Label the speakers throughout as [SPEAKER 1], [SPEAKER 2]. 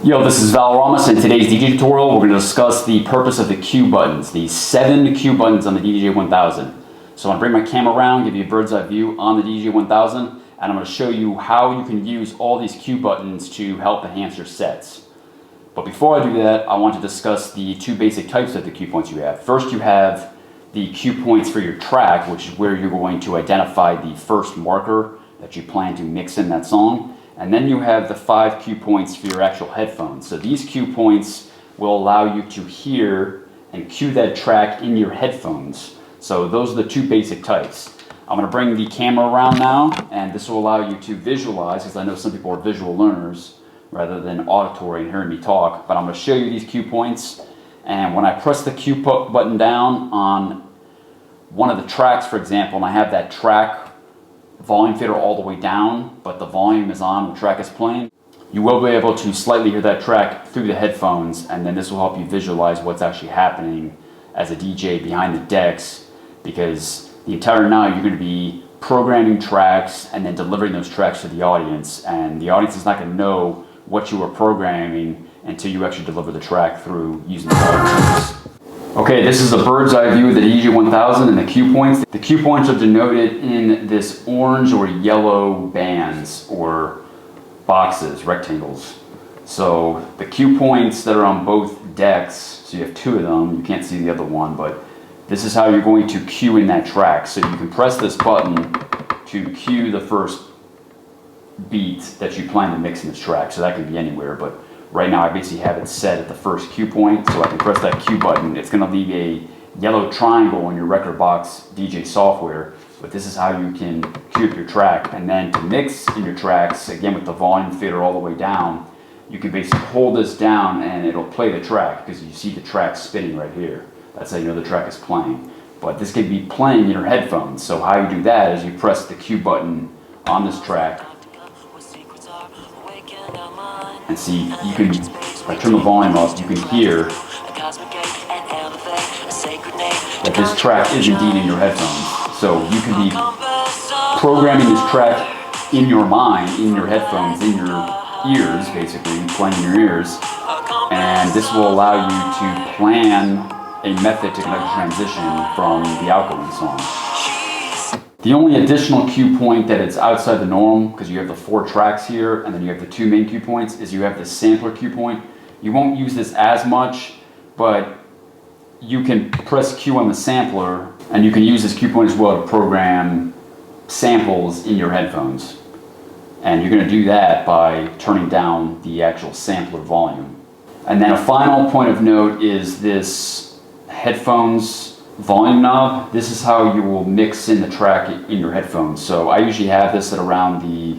[SPEAKER 1] Yo, this is Valoramous. In today's DJ tutorial, we're going to discuss the purpose of the Q buttons, the 7 Q buttons on the DDJ-1000. So I'm going to bring my camera around, give you a bird's eye view on the DDJ-1000, and I'm going to show you how you can use all these Q buttons to help enhance your sets. But before I do that, I want to discuss the two basic types of the Q points you have. First, you have the Q points for your track, which is where you're going to identify the first marker that you plan to mix in that song. And then you have the 5 Q points for your actual headphones. So these Q points will allow you to hear and cue that track in your headphones. So those are the two basic types. I'm going to bring the camera around now, and this will allow you to visualize, because I know some people are visual learners rather than auditory and hearing me talk. But I'm going to show you these Q points, and when I press the Q button down on one of the tracks, for example, and I have that track volume fader all the way down, but the volume is on, the track is playing, you will be able to slightly hear that track through the headphones, and then this will help you visualize what's actually happening as a DJ behind the decks, because the entire night you're going to be programming tracks and then delivering those tracks to the audience, and the audience is not going to know what you are programming until you actually deliver the track through using the volume. Okay, this is a bird's eye view of the DDJ-1000 and the Q points. The Q points are denoted in this orange or yellow bands or boxes, rectangles. So the Q points that are on both decks, so you have 2 of them, you can't see the other one, but this is how you're going to cue in that track. So you can press this button to cue the first beat that you plan to mix in this track. So that can be anywhere, but right now I basically have it set at the first Q point, so I can press that Q button. It's going to leave a yellow triangle in your Rekordbox DJ software, but this is how you can cue up your track. And then to mix in your tracks, again with the volume fader all the way down, you can basically hold this down and it'll play the track, because you see the track spinning right here. That's how you know the track is playing. But this can be playing in your headphones, so how you do that is you press the Q button on this track, and see, you can, if I turn the volume up, you can hear that this track is indeed in your headphones. So you can be programming this track in your mind, in your headphones, in your ears, basically, playing in your ears. And this will allow you to plan a method to conduct a transition from the outgoing song. The only additional Q point that is outside the norm, because you have the 4 tracks here and then you have the 2 main Q points, is you have the sampler Q point. You won't use this as much, but you can press Q on the sampler and you can use this Q point as well to program samples in your headphones. And you're going to do that by turning down the actual sampler volume. And then a final point of note is this headphones volume knob. This is how you will mix in the track in your headphones. So I usually have this at around the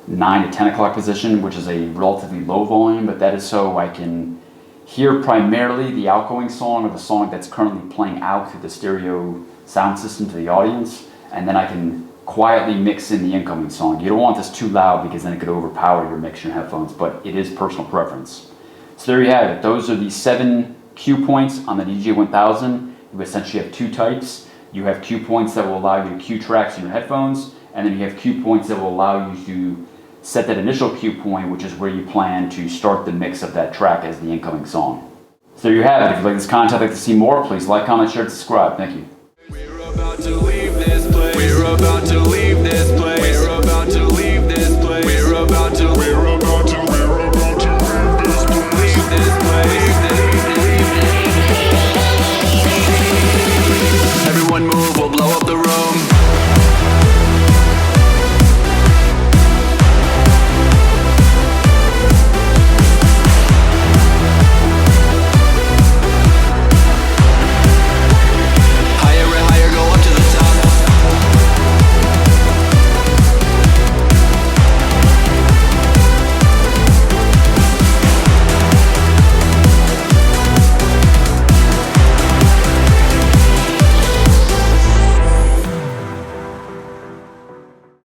[SPEAKER 1] 9 to 10 o'clock position, which is a relatively low volume, but that is so I can hear primarily the outgoing song or the song that's currently playing out through the stereo sound system to the audience, and then I can quietly mix in the incoming song. You don't want this too loud because then it could overpower your mix in your headphones, but it is personal preference. So there you have it. Those are the 7 Q points on the DDJ-1000. You essentially have 2 types. You have Q points that will allow you to cue tracks in your headphones, and then you have Q points that will allow you to set that initial Q point, which is where you plan to start the mix of that track as the incoming song. So there you have it. If you like this content, like to see more, please like, comment, share, and subscribe. Thank you.
[SPEAKER 2] We're about to leave this place. We're about to leave.